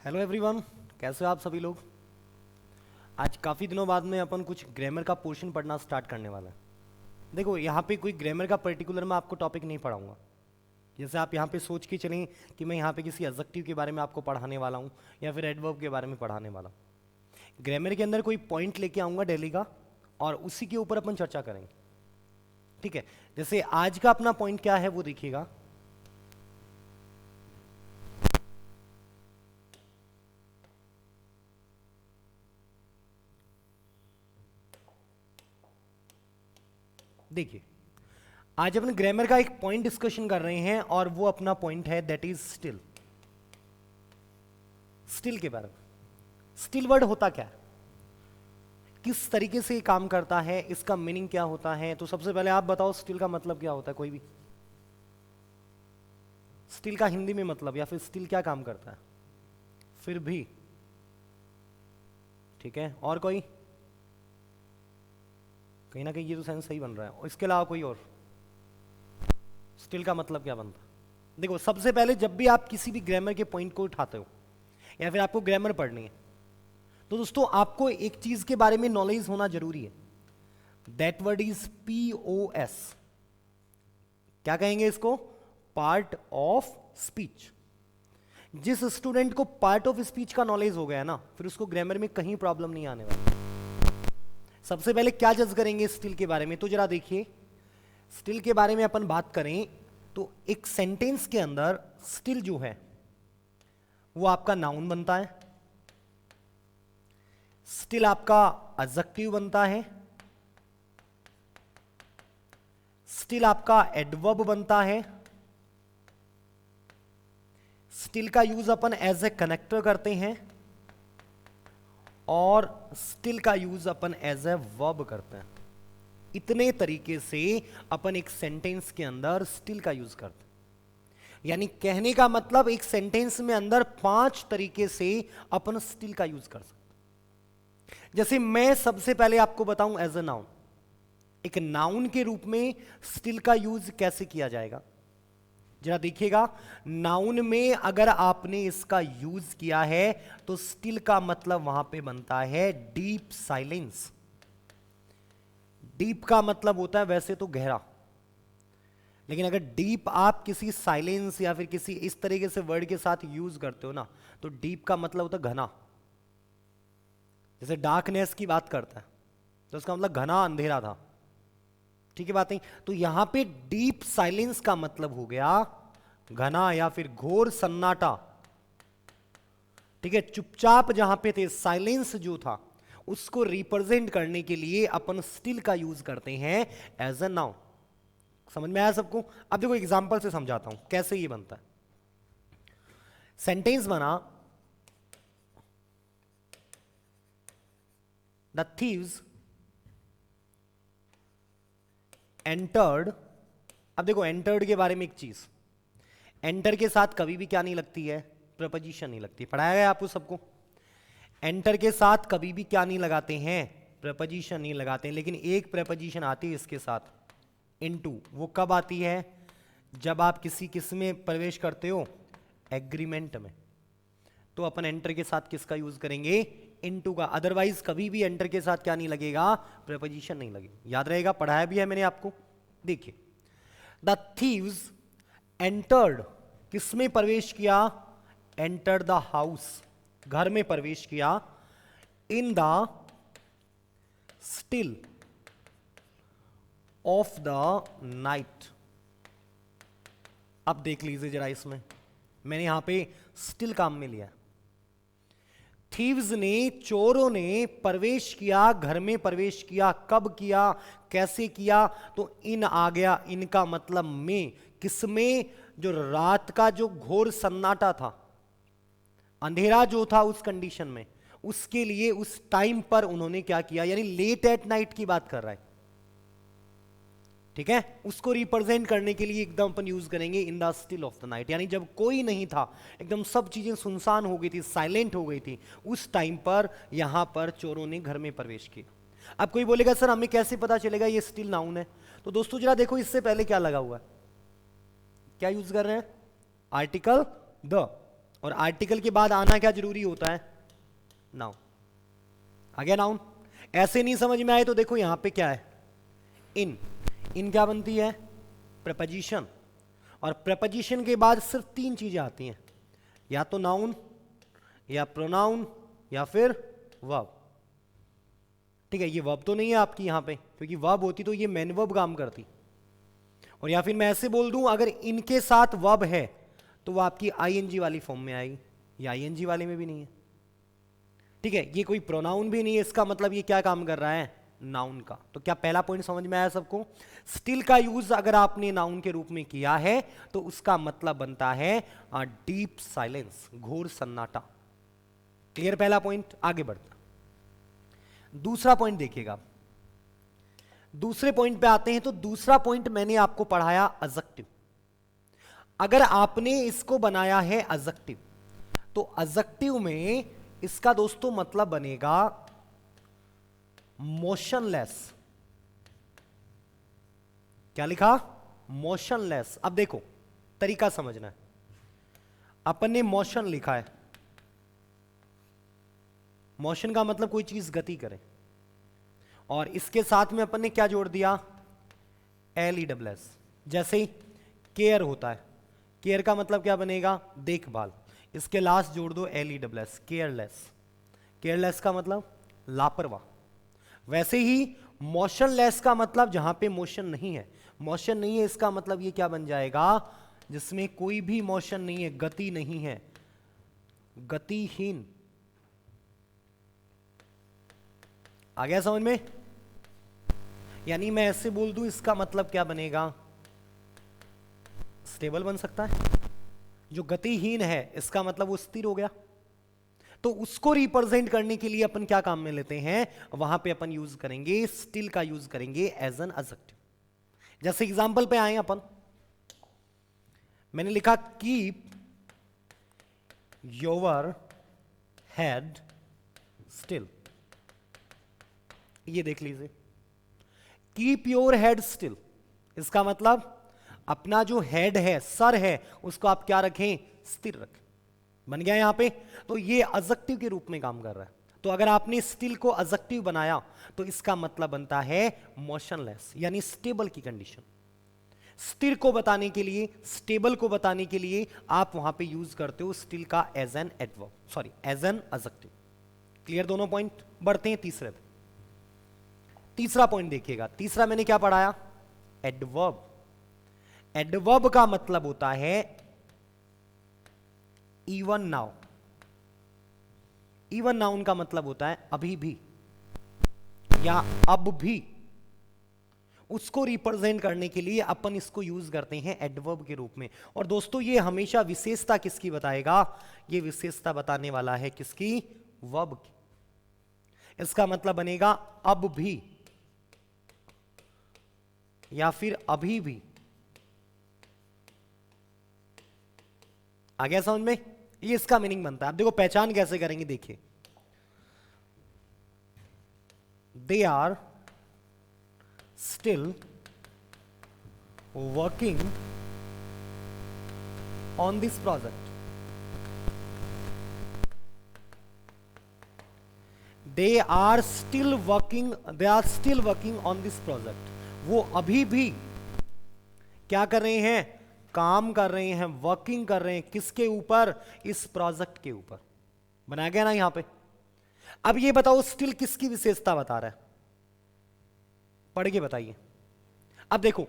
Hello everyone, कैसे हो आप सभी लोग। आज काफ़ी दिनों बाद में अपन कुछ ग्रामर का पोर्शन पढ़ना स्टार्ट करने वाला है। देखो यहाँ पे कोई ग्रामर का पर्टिकुलर मैं आपको टॉपिक नहीं पढ़ाऊंगा। जैसे आप यहाँ पे सोच के चलें कि मैं यहाँ पे किसी एडजेक्टिव के बारे में आपको पढ़ाने वाला हूँ या फिर एडवर्ब के बारे में पढ़ाने वाला हूँ। ग्रामर के अंदर कोई पॉइंट लेके आऊँगा डेली का और उसी के ऊपर अपन चर्चा करेंगे। ठीक है, जैसे आज का अपना पॉइंट क्या है वो देखिएगा। देखिए, आज अपन ग्रामर का एक पॉइंट डिस्कशन कर रहे हैं और वो अपना पॉइंट है दैट इज स्टिल। स्टिल के बारे में, स्टिल वर्ड होता क्या है, किस तरीके से ये काम करता है, इसका मीनिंग क्या होता है। तो सबसे पहले आप बताओ स्टिल का मतलब क्या होता है। कोई भी स्टिल का हिंदी में मतलब या फिर स्टिल क्या काम करता है। फिर भी, ठीक है, और कोई, कहीं ना कहीं ये तो सेंस सही बन रहा है। और इसके अलावा कोई और स्टिल का मतलब क्या बनता है। देखो सबसे पहले जब भी आप किसी भी ग्रामर के पॉइंट को उठाते हो या फिर आपको ग्रामर पढ़नी है तो दोस्तों आपको एक चीज के बारे में नॉलेज होना जरूरी है। That word is POS। क्या कहेंगे इसको, पार्ट ऑफ स्पीच। जिस स्टूडेंट को पार्ट ऑफ स्पीच का नॉलेज हो गया ना, फिर उसको ग्रामर में कहीं प्रॉब्लम नहीं आने वाली। सबसे पहले क्या जज करेंगे स्टिल के बारे में, तो जरा देखिए स्टिल के बारे में अपन बात करें तो एक सेंटेंस के अंदर स्टिल जो है वो आपका नाउन बनता है, स्टिल आपका एडजेक्टिव बनता है, स्टिल आपका एडवर्ब बनता है, स्टिल का यूज अपन एज ए कनेक्टर करते हैं और स्टिल का यूज अपन एज ए वर्ब करते हैं। इतने तरीके से अपन एक सेंटेंस के अंदर स्टिल का यूज करते हैं। यानी कहने का मतलब एक सेंटेंस में अंदर 5 तरीके से अपन स्टिल का यूज कर सकते हैं। जैसे मैं सबसे पहले आपको बताऊं एज ए नाउन, एक नाउन के रूप में स्टिल का यूज कैसे किया जाएगा। जरा देखिएगा, नाउन में अगर आपने इसका यूज किया है तो स्टिल का मतलब वहां पे बनता है डीप साइलेंस। डीप का मतलब होता है वैसे तो गहरा, लेकिन अगर डीप आप किसी साइलेंस या फिर किसी इस तरीके से वर्ड के साथ यूज करते हो ना, तो डीप का मतलब होता है घना। जैसे डार्कनेस की बात करता है तो उसका मतलब घना अंधेरा था। ठीक है बात नहीं, तो यहां पे डीप साइलेंस का मतलब हो गया घना या फिर घोर सन्नाटा। ठीक है, चुपचाप जहां पे थे, साइलेंस जो था उसको रिप्रेजेंट करने के लिए अपन स्टिल का यूज करते हैं एज अ नाउन। समझ में आया सबको। अब देखो एग्जांपल से समझाता हूं कैसे ये बनता है। सेंटेंस बना, द थीव्स एंटर्ड। अब देखो एंटर्ड के बारे में एक चीज, एंटर के साथ कभी भी क्या नहीं लगती है, प्रपोजिशन नहीं लगती। पढ़ाया गया आपको सबको। एंटर के साथ कभी भी क्या नहीं लगाते हैं, प्रपोजिशन नहीं लगाते हैं। लेकिन एक प्रपोजिशन आती है इसके साथ, इनटू। वो कब आती है, जब आप किस में प्रवेश करते हो, एग्रीमेंट में, तो अपन एंटर के साथ किसका यूज करेंगे, इनटू का। अदरवाइज कभी भी एंटर के साथ क्या नहीं लगेगा, प्रपोजिशन नहीं लगेगा। याद रहेगा, पढ़ाया भी है मैंने आपको। देखिए, द थीव्स एंटर्ड, किसमें प्रवेश किया, एंटर द हाउस, घर में प्रवेश किया, in the still of the night. अब देख लीजिए जरा, इसमें मैंने यहां पे स्टिल काम में लिया। थीव्स ने, चोरों ने प्रवेश किया, घर में प्रवेश किया। कब किया, कैसे किया, तो इन आ गया। इनका मतलब में, किसमें, जो रात का जो घोर सन्नाटा था, अंधेरा जो था उस कंडीशन में, उसके लिए उस टाइम पर उन्होंने क्या किया, यानी लेट एट नाइट की बात कर रहा है। ठीक है, उसको रिप्रेजेंट करने के लिए एकदम अपन यूज करेंगे in the still of the night. यानी जब कोई नहीं था, एकदम सब चीजें सुनसान हो गई थी, साइलेंट हो गई थी, उस टाइम पर यहां पर चोरों ने घर में प्रवेश किया। अब कोई बोलेगा सर हमें कैसे पता चलेगा ये स्टिल नाउन है। तो दोस्तों जरा देखो, इससे पहले क्या लगा हुआ है, क्या यूज कर रहे हैं, आर्टिकल द। और आर्टिकल के बाद आना क्या जरूरी होता है? नाउन। आ गया नाउन? ऐसे नहीं समझ में आए तो देखो यहां पे क्या है, इन। इन क्या बनती है? प्रपोजिशन। और प्रपोजिशन के बाद सिर्फ 3 चीजें आती हैं, या तो नाउन, या प्रोनाउन, या फिर वर्ब। ठीक है, ये वर्ब तो नहीं है आपकी यहां पे, क्योंकि वर्ब होती तो ये मेन वर्ब काम करती। और या फिर मैं ऐसे बोल दूं, अगर इनके साथ वर्ब है तो वो आपकी आईएनजी वाली फॉर्म में आएगी, या आईएनजी वाले में भी नहीं है। ठीक है, ये कोई प्रोनाउन भी नहीं है, इसका मतलब ये क्या काम कर रहा है? नाउन का। तो क्या पहला पॉइंट समझ में आया सबको? स्टिल का यूज अगर आपने नाउन के रूप में किया है तो उसका मतलब बनता है डीप साइलेंस, घोर सन्नाटा। क्लियर पहला पॉइंट? आगे बढ़ता, दूसरा पॉइंट देखिएगा। दूसरे पॉइंट पे आते हैं तो दूसरा पॉइंट मैंने आपको पढ़ाया एडजेक्टिव। अगर आपने इसको बनाया है एडजेक्टिव तो एडजेक्टिव में इसका दोस्तों मतलब बनेगा मोशनलेस। क्या लिखा? मोशनलेस। अब देखो तरीका समझना है। अपन ने मोशन लिखा है, मोशन का मतलब कोई चीज गति करे, और इसके साथ में अपन ने क्या जोड़ दिया? LESS। जैसे ही केयर होता है, केयर का मतलब क्या बनेगा? देखभाल। इसके लास्ट जोड़ दो LESS, केयरलेस। केयरलेस का मतलब लापरवाह। वैसे ही मोशनलेस का मतलब जहां पे मोशन नहीं है, मोशन नहीं है, इसका मतलब ये क्या बन जाएगा? जिसमें कोई भी मोशन नहीं है, गति नहीं है, गतिहीन। आ गया समझ में? यानी मैं ऐसे बोल दूं, इसका मतलब क्या बनेगा? स्टेबल बन सकता है। जो गतिहीन है इसका मतलब वो स्थिर हो गया। तो उसको रिप्रेजेंट करने के लिए अपन क्या काम में लेते हैं? वहां पे अपन यूज करेंगे स्टिल का, यूज करेंगे एज एन एडजेक्टिव। जैसे एग्जांपल पे आए अपन, मैंने लिखा कीप योर हेड स्टिल। ये देख लीजिए, कीप योर हेड स्टिल, इसका मतलब अपना जो हेड है, सर है, उसको आप क्या रखें? स्थिर रखें। बन गया यहां पे? तो ये एडजेक्टिव के रूप में काम कर रहा है। तो अगर आपने स्टिल को एडजेक्टिव बनाया तो इसका मतलब बनता है मोशनलेस, यानी स्टेबल की कंडीशन। स्थिर को बताने के लिए, स्टेबल को बताने के लिए आप वहां पे यूज करते हो स्टिल का as an adverb, sorry as an adjective. Clear दोनों पॉइंट? बढ़ते हैं तीसरे पे। तीसरा पॉइंट देखिएगा। तीसरा मैंने क्या पढ़ाया? एडवर्ब। एडवर्ब का मतलब होता है इवन नाउ। इवन नाउन का मतलब होता है अभी भी या अब भी। उसको रिप्रेजेंट करने के लिए अपन इसको यूज करते हैं एडवर्ब के रूप में। और दोस्तों ये हमेशा विशेषता किसकी बताएगा? ये विशेषता बताने वाला है किसकी? वर्ब की। इसका मतलब बनेगा अब भी या फिर अभी भी। आ गया समझ में? ये इसका मीनिंग बनता है। आप देखो पहचान कैसे करेंगे, देखिए they are still working on this project. They are still working on this project. वो अभी भी क्या कर रहे हैं? काम कर रहे हैं, वर्किंग कर रहे हैं। किसके ऊपर? इस प्रोजेक्ट के ऊपर। बनाया गया ना यहां पे? अब ये बताओ स्टिल किसकी विशेषता बता रहा है? पढ़ के बताइए। अब देखो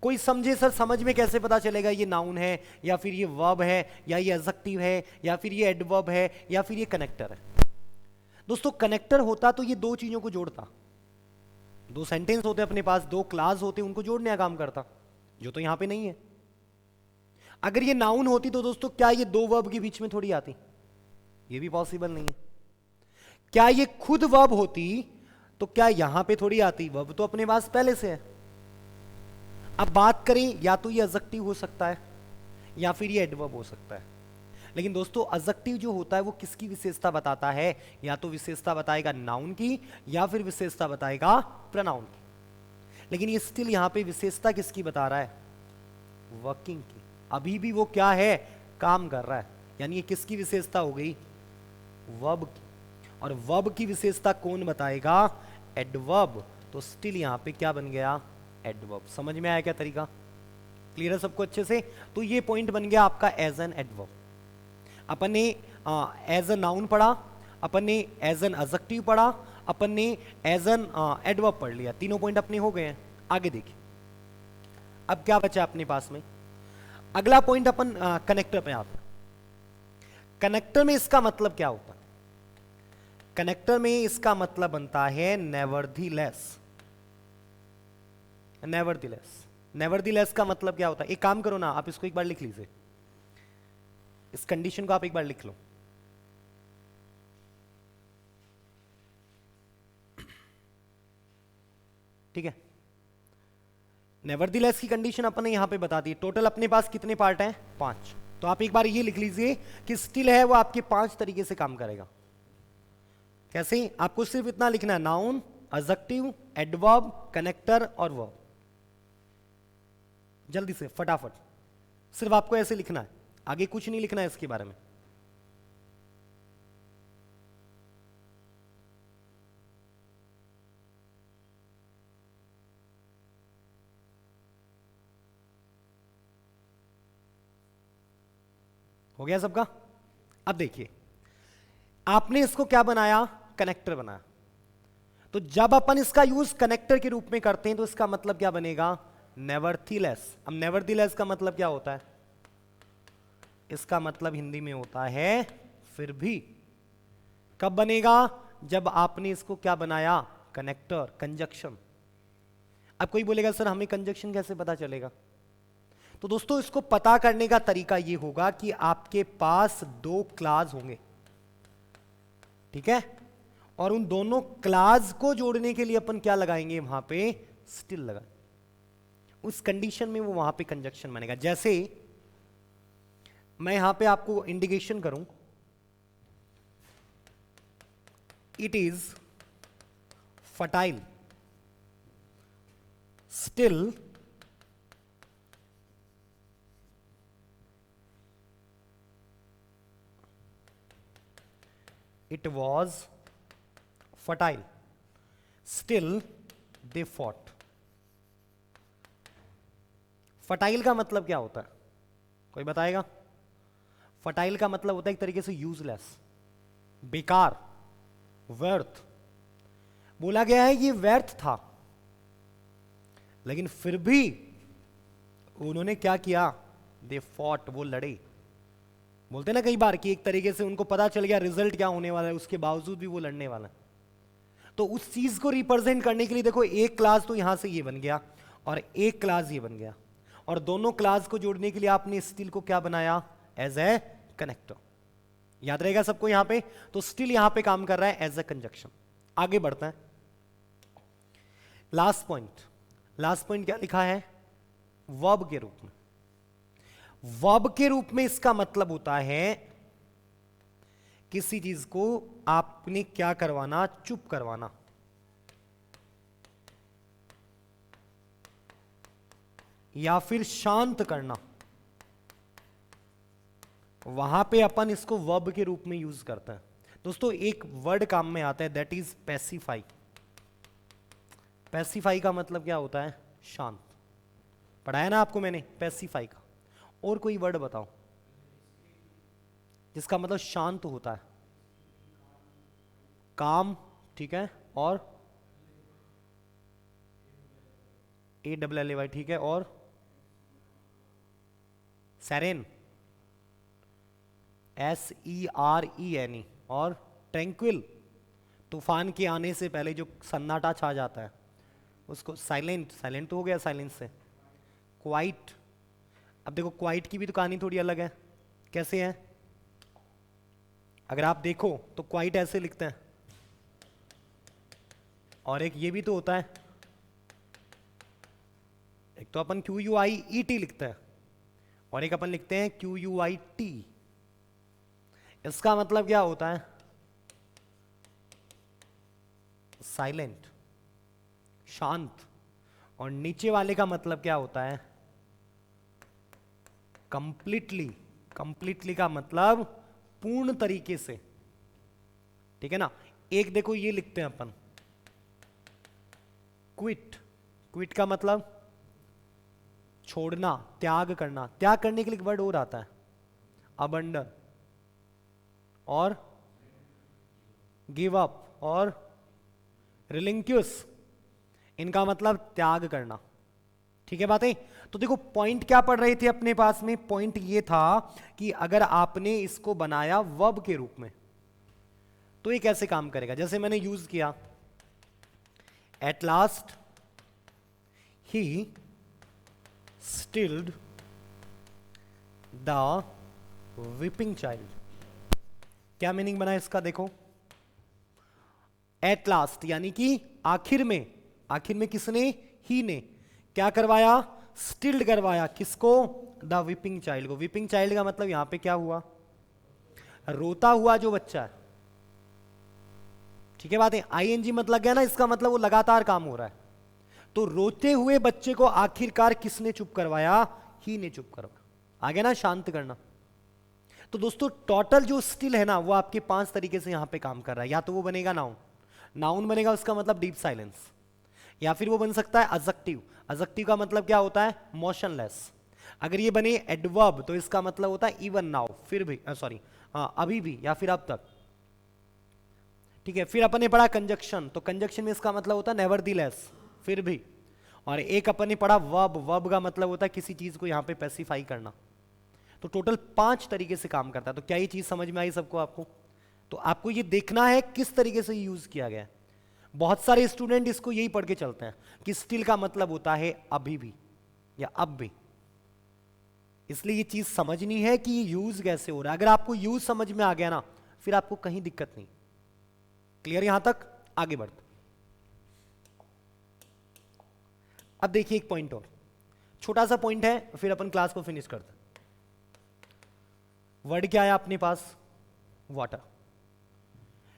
कोई समझे सर, समझ में कैसे पता चलेगा ये नाउन है या फिर ये वर्ब है या ये एडजेक्टिव है या फिर ये एडवर्ब है या फिर ये कनेक्टर है? दोस्तों कनेक्टर होता तो ये दो चीजों को जोड़ता। दो सेंटेंस होते अपने पास, दो क्लास होते, उनको जोड़ने का काम करता, जो तो यहां पे नहीं है। अगर ये नाउन होती तो दोस्तों क्या ये दो वर्ब के बीच में थोड़ी आती? ये भी पॉसिबल नहीं है। क्या ये खुद वर्ब होती तो क्या यहां पे थोड़ी आती? वर्ब तो अपने पास पहले से है। अब बात करें, या तो ये एडजेक्टिव हो सकता है या फिर ये एडवर्ब हो सकता है। लेकिन दोस्तों एडजेक्टिव जो होता है वो किसकी विशेषता बताता है? या तो विशेषता बताएगा नाउन की या फिर विशेषता बताएगा प्रोनाउन की। लेकिन ये स्टिल यहां पे विशेषता किसकी बता रहा है? वर्किंग की। अभी भी वो क्या है? काम कर रहा है। यानी ये किसकी विशेषता हो गई? वर्ब की। और वर्ब की विशेषता कौन बताएगा? एडवर्ब। तो स्टिल यहां पे क्या बन गया? एडवर्ब। समझ में आया क्या तरीका? क्लियर है सबको अच्छे से? तो ये पॉइंट बन गया आपका एज एन एडवर्ब। अपन ने एज एन नाउन पढ़ा, अपन ने एज एन एडजेक्टिव पढ़ा, अपन ने एज एन एडवर्ब पढ़ लिया। तीनों पॉइंट अपने हो गए हैं। आगे देखिए अब क्या बचा अपने पास में। अगला पॉइंट अपन कनेक्टर पे आते हैं। कनेक्टर में इसका मतलब क्या होता है? कनेक्टर में इसका मतलब बनता है नेवरदीलेस। नेवरदीलेस। नेवरदीलेस का मतलब क्या होता है? एक काम करो ना, आप इसको एक बार लिख लीजिए, इस कंडीशन को आप एक बार लिख लो। ठीक है, नेवरदीलेस की कंडीशन अपन ने यहां पे बता दी। टोटल अपने पास कितने पार्ट हैं? 5। तो आप एक बार ये लिख लीजिए कि स्टिल है वो आपके 5 तरीके से काम करेगा। कैसे? आपको सिर्फ इतना लिखना है, नाउन, एडजेक्टिव, एडवर्ब, कनेक्टर और वर्ब। जल्दी से फटाफट, सिर्फ आपको ऐसे लिखना है, आगे कुछ नहीं लिखना है इसके बारे में। हो गया सबका? अब देखिए आपने इसको क्या बनाया? कनेक्टर बनाया। तो जब अपन इसका यूज कनेक्टर के रूप में करते हैं तो इसका मतलब क्या बनेगा? नेवरदीलेस। अब नेवरदीलेस का मतलब क्या होता है? इसका मतलब हिंदी में होता है फिर भी। कब बनेगा? जब आपने इसको क्या बनाया? Connector, conjunction. अब कोई बोलेगा सर हमें कंजक्शन कैसे पता चलेगा? तो दोस्तों इसको पता करने का तरीका यह होगा कि आपके पास 2 क्लास होंगे, ठीक है, और उन दोनों क्लास को जोड़ने के लिए अपन क्या लगाएंगे? वहां पे स्टिल लगा। उस कंडीशन में वो वहां पे कंजक्शन बनेगा। जैसे मैं यहां पे आपको इंडिकेशन करूं, it is fertile, still it was fertile, still they fought। Fertile का मतलब क्या होता है? कोई बताएगा? फर्टाइल का मतलब होता है एक तरीके से यूजलेस, बेकार, व्यर्थ। बोला गया है ये व्यर्थ था, लेकिन फिर भी उन्होंने क्या किया? दे फॉट, वो लड़े। बोलते ना कई बार कि एक तरीके से उनको पता चल गया रिजल्ट क्या होने वाला है, उसके बावजूद भी वो लड़ने वाला है। तो उस चीज को रिप्रेजेंट करने के लिए देखो, एक क्लास तो यहां से ये बन गया और एक क्लास ये बन गया, और दोनों क्लास को जोड़ने के लिए आपने स्टिल को क्या बनाया? As a connector. याद रहेगा सबको यहां पे? तो स्टिल यहां पे काम कर रहा है एज ए कंजक्शन। आगे बढ़ता है, लास्ट पॉइंट। लास्ट पॉइंट क्या लिखा है? वर्ब के रूप में। वर्ब के रूप में इसका मतलब होता है किसी चीज को आपने क्या करवाना? चुप करवाना। या फिर शांत करना। वहां पे अपन इसको वर्ब के रूप में यूज करते हैं। दोस्तों एक वर्ड काम में आता है, दैट इज पैसिफाई। पैसिफाई का मतलब क्या होता है? शांत। पढ़ाया ना आपको मैंने पैसिफाई का। और कोई वर्ड बताओ जिसका मतलब शांत होता है? काम, ठीक है, और ALLAY, ठीक है, और सेरेन, SERENE, और ट्रैंक्विल, तूफान के आने से पहले जो सन्नाटा छा जाता है उसको साइलेंट। साइलेंट तो हो गया साइलेंस से। क्वाइट। अब देखो क्वाइट की भी तो कहानी थोड़ी अलग है। कैसे है? अगर आप देखो तो क्वाइट ऐसे लिखते हैं, और एक ये भी तो होता है, एक तो अपन QUIET लिखते हैं और एक अपन लिखते हैं QUIT। इसका मतलब क्या होता है? साइलेंट, शांत। और नीचे वाले का मतलब क्या होता है? कंप्लीटली, कंप्लीटली का मतलब पूर्ण तरीके से, ठीक है ना। एक देखो ये लिखते हैं अपन, क्विट। क्विट का मतलब छोड़ना, त्याग करना। त्याग करने के लिए एक वर्ड और आता है, अबंडन, और गिव अप, और रिलिंक्विश। इनका मतलब त्याग करना, ठीक है बातें। तो देखो पॉइंट क्या पढ़ रहे थे अपने पास में, पॉइंट ये था कि अगर आपने इसको बनाया वर्ब के रूप में तो ये कैसे काम करेगा। जैसे मैंने यूज किया, एट लास्ट ही स्टिल्ड द विपिंग चाइल्ड। क्या मीनिंग बना इसका देखो, एट लास्ट यानी कि आखिर में। आखिर में किसने, ही ने क्या करवाया, स्टिल्ड करवाया, किसको, द विपिंग चाइल्ड को। विपिंग चाइल्ड का मतलब यहां पे क्या हुआ, रोता हुआ जो बच्चा है, ठीक है बात है। आईएनजी मतलब क्या ना, इसका मतलब वो लगातार काम हो रहा है। तो रोते हुए बच्चे को आखिरकार किसने चुप करवाया, ही ने चुप करवाया। आगे ना शांत करना। तो दोस्तों टोटल जो स्टिल है ना वो आपके 5 तरीके से यहां पे काम कर रहा है। या तो वो बनेगा नाउन, नाउन बनेगा उसका मतलब डीप साइलेंस, या फिर वो बन सकता है एडजेक्टिव। एडजेक्टिव का मतलब क्या होता है, मोशनलेस। अगर ये बने एडवर्ब तो इसका मतलब होता है इवन नाउ, फिर भी सॉरी अभी भी, या फिर अब तक, ठीक है। फिर अपन ने पढ़ा कंजक्शन, तो कंजक्शन में इसका मतलब होता है नेवरदीलेस, फिर भी। और एक अपन ने पढ़ा वर्ब, वर्ब का मतलब होता है किसी चीज को यहां पे स्पेसिफाई करना। तो टोटल 5 तरीके से काम करता है। तो क्या ये चीज समझ में आई सबको आपको। तो आपको ये देखना है किस तरीके से यूज किया गया है। बहुत सारे स्टूडेंट इसको यही पढ़ के चलते हैं कि स्टिल का मतलब होता है अभी भी या अब भी। इसलिए ये चीज समझनी है कि यूज कैसे हो रहा है। अगर आपको यूज समझ में आ गया ना फिर आपको कहीं दिक्कत नहीं। क्लियर यहां तक, आगे बढ़ते। अब देखिए एक पॉइंट और, छोटा सा पॉइंट है, फिर अपन क्लास को फिनिश करते हैं। वर्ड क्या है अपने पास, वाटर।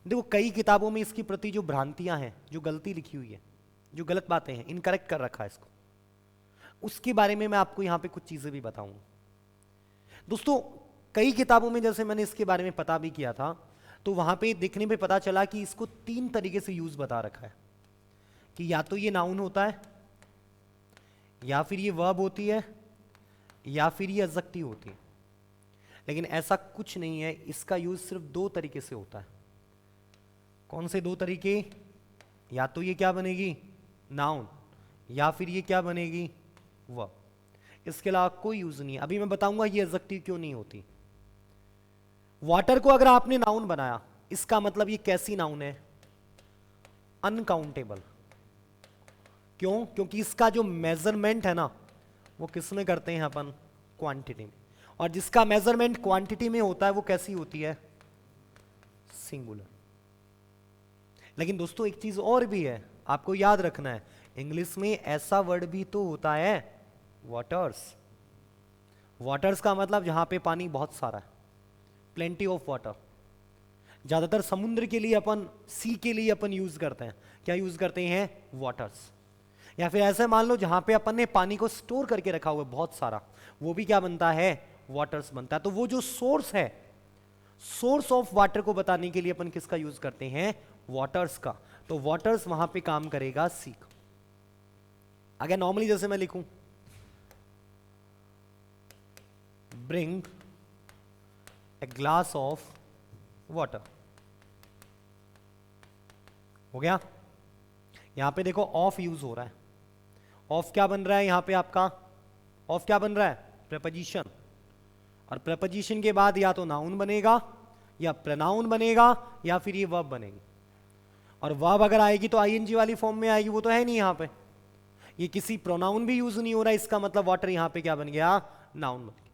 देखो कई किताबों में इसकी प्रति जो भ्रांतियां हैं, जो गलती लिखी हुई है, जो गलत बातें हैं, इनकरेक्ट कर रखा है इसको, उसके बारे में मैं आपको यहां पे कुछ चीजें भी बताऊंगा। दोस्तों कई किताबों में जैसे मैंने इसके बारे में पता भी किया था, तो वहां पे देखने पे पता चला कि इसको 3 तरीके से यूज बता रखा है कि या तो ये नाउन होता है, या फिर ये वर्ब होती है, या फिर ये एडजेक्टिव होती है। लेकिन ऐसा कुछ नहीं है, इसका यूज सिर्फ 2 तरीके से होता है। कौन से 2 तरीके, या तो ये क्या बनेगी नाउन, या फिर ये क्या बनेगी वर्ब। इसके अलावा कोई यूज नहीं है। अभी मैं बताऊंगा ये एडजेक्टिव क्यों नहीं होती। वाटर को अगर आपने नाउन बनाया, इसका मतलब ये कैसी नाउन है, अनकाउंटेबल। क्यों, क्योंकि इसका जो मेजरमेंट है ना वो किस में करते हैं अपन, क्वांटिटी में। और जिसका मेजरमेंट क्वांटिटी में होता है वो कैसी होती है, सिंगुलर। लेकिन दोस्तों एक चीज और भी है, आपको याद रखना है, इंग्लिश में ऐसा वर्ड भी तो होता है वाटर्स। वाटर्स का मतलब जहां पे पानी बहुत सारा है, प्लेंटी ऑफ वाटर। ज्यादातर समुद्र के लिए अपन, सी के लिए अपन यूज करते हैं, क्या यूज करते हैं, वाटर्स। या फिर ऐसे मान लो जहां पे अपन ने पानी को स्टोर करके रखा हुआ है बहुत सारा, वो भी क्या बनता है, वाटर्स बनता है। तो वो जो सोर्स है, सोर्स ऑफ वाटर को बताने के लिए अपन किसका यूज करते हैं, वाटर्स का। तो वाटर्स वहां पे काम करेगा सी का। अगर नॉर्मली जैसे मैं लिखूं, bring a glass of water, हो गया। यहां पे देखो ऑफ यूज हो रहा है। ऑफ क्या बन रहा है यहां पे आपका, ऑफ क्या बन रहा है, प्रेपोजिशन। और प्रेपोजिशन के बाद या तो नाउन बनेगा, या प्रोनाउन बनेगा, या फिर ये वर्ब बनेगी। और वर्ब अगर आएगी तो आईएनजी वाली फॉर्म में आएगी, वो तो है नहीं यहां पे। ये किसी प्रोनाउन भी यूज नहीं हो रहा है, इसका मतलब वाटर यहां पे क्या बन गया, नाउन बन गया।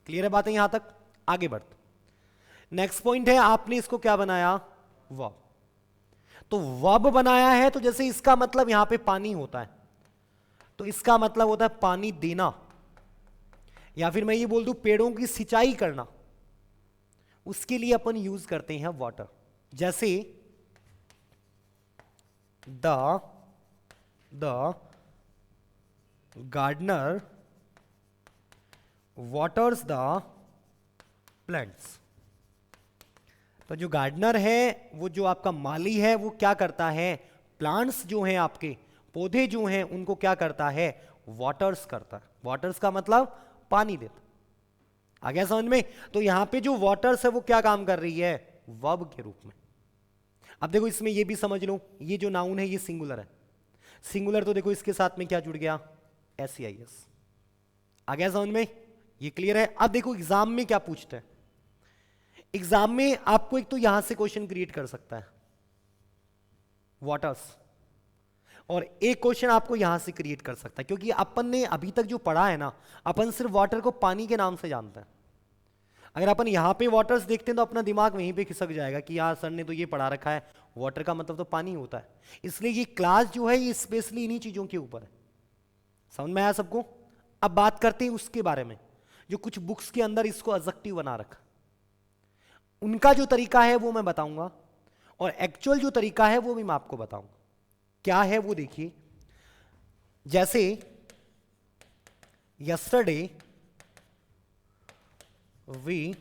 क्लियर है बातें यहां तक, आगे बढ़ते। नेक्स्ट पॉइंट है, आपने इसको क्या बनाया, वर्ब। तो वर्ब बनाया है तो जैसे इसका मतलब यहां पे पानी होता है, तो इसका मतलब होता है पानी देना, या फिर मैं ये बोल दूं पेड़ों की सिंचाई करना, उसके लिए अपन यूज करते हैं वाटर। जैसे the gardener waters the plants. तो जो गार्डनर है, वो जो आपका माली है, वो क्या करता है, प्लांट्स जो हैं आपके पौधे जो हैं उनको क्या करता है, वाटर्स करता है। वाटर्स का मतलब पानी देता। आ गया समझ में? तो यहां पे जो वाटर्स है वो क्या काम कर रही है, वर्ब के रूप में। अब देखो इसमें ये भी समझ लो, ये जो नाउन है ये सिंगुलर है। सिंगुलर तो देखो इसके साथ में क्या जुड़ गया, SEIS। आ गया समझ में? ये क्लियर है? अब देखो एग्जाम में क्या पूछते हैं। एग्जाम में आपको एक तो यहां से क्वेश्चन क्रिएट कर सकता है वाटर्स, और एक क्वेश्चन आपको यहां से क्रिएट कर सकता है, क्योंकि अपन ने अभी तक जो पढ़ा है ना, अपन सिर्फ वाटर को पानी के नाम से जानते हैं। अगर अपन यहां पे वाटर्स देखते हैं तो अपना दिमाग वहीं पे खिसक जाएगा कि यार सर ने तो ये पढ़ा रखा है, वाटर का मतलब तो पानी होता है। इसलिए ये क्लास जो है ये स्पेशली इन्हीं चीजों के ऊपर है। समझ में आया सबको? अब बात करते हैं उसके बारे में जो कुछ बुक्स के अंदर इसको एडजेक्टिव बना रखा। उनका जो तरीका है वो मैं बताऊंगा, और एक्चुअल जो तरीका है वो भी मैं आपको बताऊंगा। क्या है वो देखिए, जैसे yesterday we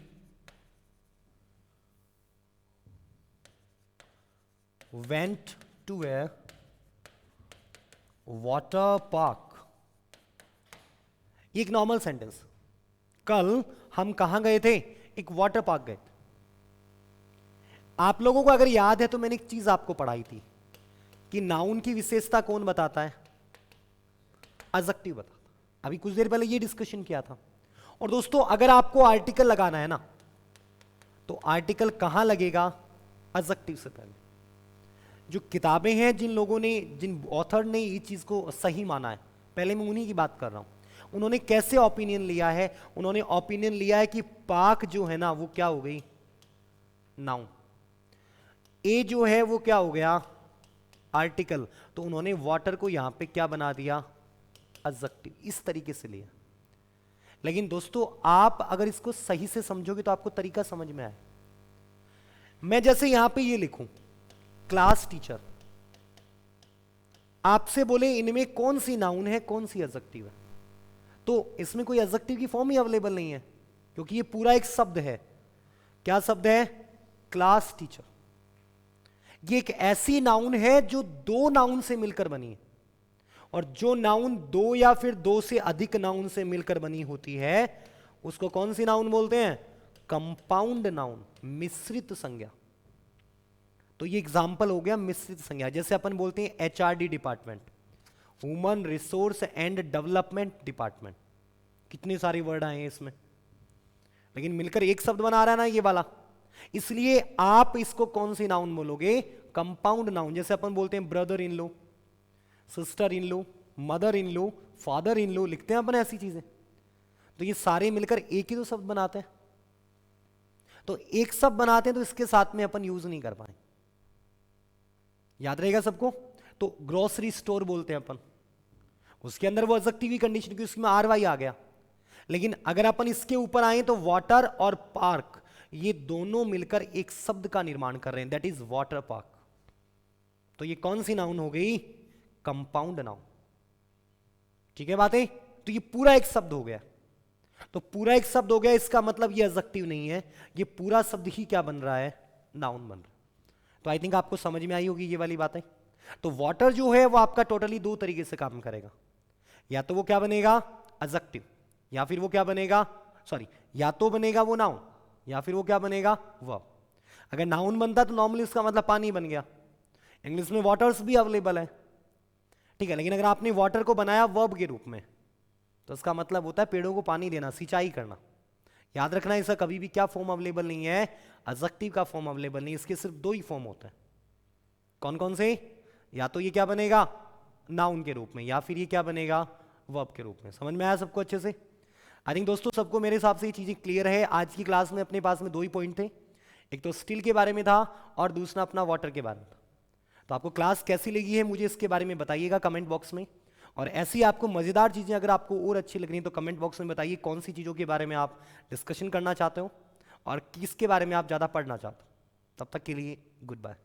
went to a water park. ये एक नॉर्मल सेंटेंस। कल हम कहां गए थे, एक वाटर पार्क गए थे। आप लोगों को अगर याद है तो मैंने एक चीज आपको पढ़ाई थी कि नाउन की विशेषता कौन बताता है, एडजेक्टिव बताता। अभी कुछ देर पहले ये डिस्कशन किया था। और दोस्तों अगर आपको आर्टिकल लगाना है ना, तो आर्टिकल कहां लगेगा, एडजेक्टिव से पहले। जो किताबें हैं, जिन लोगों ने, जिन ऑथर ने ये चीज को सही माना है, पहले मैं उन्हीं की बात कर रहा हूं। उन्होंने कैसे ओपिनियन लिया है, उन्होंने ओपिनियन लिया है कि पार्क जो है ना वो क्या हो गई, नाउन। ए जो है वो क्या हो गया, आर्टिकल। तो उन्होंने वाटर को यहां पे क्या बना दिया, एडजेक्टिव। इस तरीके से लिया। लेकिन दोस्तों आप अगर इसको सही से समझोगे तो आपको तरीका समझ में आए। मैं जैसे यहां पे ये लिखूं, क्लास टीचर, आपसे बोले इनमें कौन सी नाउन है कौन सी एडजेक्टिव है, तो इसमें कोई एडजेक्टिव की फॉर्म ही अवेलेबल नहीं है, क्योंकि ये पूरा एक शब्द है। क्या शब्द है, क्लास टीचर। ये एक ऐसी नाउन है जो दो नाउन से मिलकर बनी है, और जो नाउन दो या फिर दो से अधिक नाउन से मिलकर बनी होती है उसको कौन सी नाउन बोलते हैं, कंपाउंड नाउन, मिश्रित संज्ञा। तो ये एग्जाम्पल हो गया मिश्रित संज्ञा। जैसे अपन बोलते हैं HRD department, human resource and development department. कितने सारे वर्ड आए हैं इसमें, लेकिन मिलकर एक शब्द बना रहा है ना ये वाला। इसलिए आप इसको कौन सी नाउन बोलोगे, कंपाउंड नाउन। जैसे अपन बोलते हैं brother in law, sister in law, mother in law, father in law, लिखते हैं अपन ऐसी चीजें। तो ये सारे मिलकर एक ही तो शब्द बनाते हैं। तो एक शब्द बनाते हैं तो इसके साथ में अपन यूज नहीं कर पाए। याद रहेगा सबको? तो ग्रोसरी स्टोर बोलते हैं अपन, उसके अंदर वो एडजेक्टिव की कंडीशन की उसमें RY आ गया। लेकिन अगर अपन इसके ऊपर आए तो वाटर और पार्क, ये दोनों मिलकर एक शब्द का निर्माण कर रहे हैं, दैट इज वाटर पार्क। तो ये कौन सी नाउन हो गई, कंपाउंड नाउन। ठीक है बातें? तो ये पूरा एक शब्द हो गया। तो पूरा एक शब्द हो गया, इसका मतलब ये एडजेक्टिव नहीं है, ये पूरा शब्द ही क्या बन रहा है, नाउन बन रहा है। तो आई थिंक आपको समझ में आई होगी ये वाली बातें। तो वाटर जो है वो आपका टोटली दो तरीके से काम करेगा। या तो वो क्या बनेगा, एडजेक्टिव, या फिर वो क्या बनेगा, सॉरी, या तो बनेगा वो नाउन या फिर वो क्या बनेगा, वर्ब। अगर नाउन बनता तो नॉर्मली उसका मतलब पानी बन गया। इंग्लिश में वाटर्स भी अवेलेबल है, ठीक है। लेकिन अगर आपने वाटर को बनाया वर्ब के रूप में तो उसका मतलब होता है पेड़ों को पानी देना, सिंचाई करना। याद रखना इसका कभी भी क्या फॉर्म अवेलेबल नहीं है, एडजेक्टिव का फॉर्म अवेलेबल नहीं। इसके सिर्फ दो ही फॉर्म होते हैं। कौन कौन से, या तो ये क्या बनेगा नाउन के रूप में, या फिर ये क्या बनेगा वर्ब के रूप में। समझ में आया सबको अच्छे से? आई थिंक दोस्तों सबको मेरे हिसाब से ये चीजें क्लियर है। आज की क्लास में अपने पास में दो ही पॉइंट थे, एक तो स्टील के बारे में था और दूसरा अपना वाटर के बारे में था। तो आपको क्लास कैसी लगी है मुझे इसके बारे में बताइएगा कमेंट बॉक्स में। और ऐसी आपको मजेदार चीजें अगर आपको और अच्छी लग रही हैं तो कमेंट बॉक्स में बताइए कौन सी चीजों के बारे में आप डिस्कशन करना चाहते हो और किसके बारे में आप ज्यादा पढ़ना चाहते हो। तब तक के लिए गुड बाय।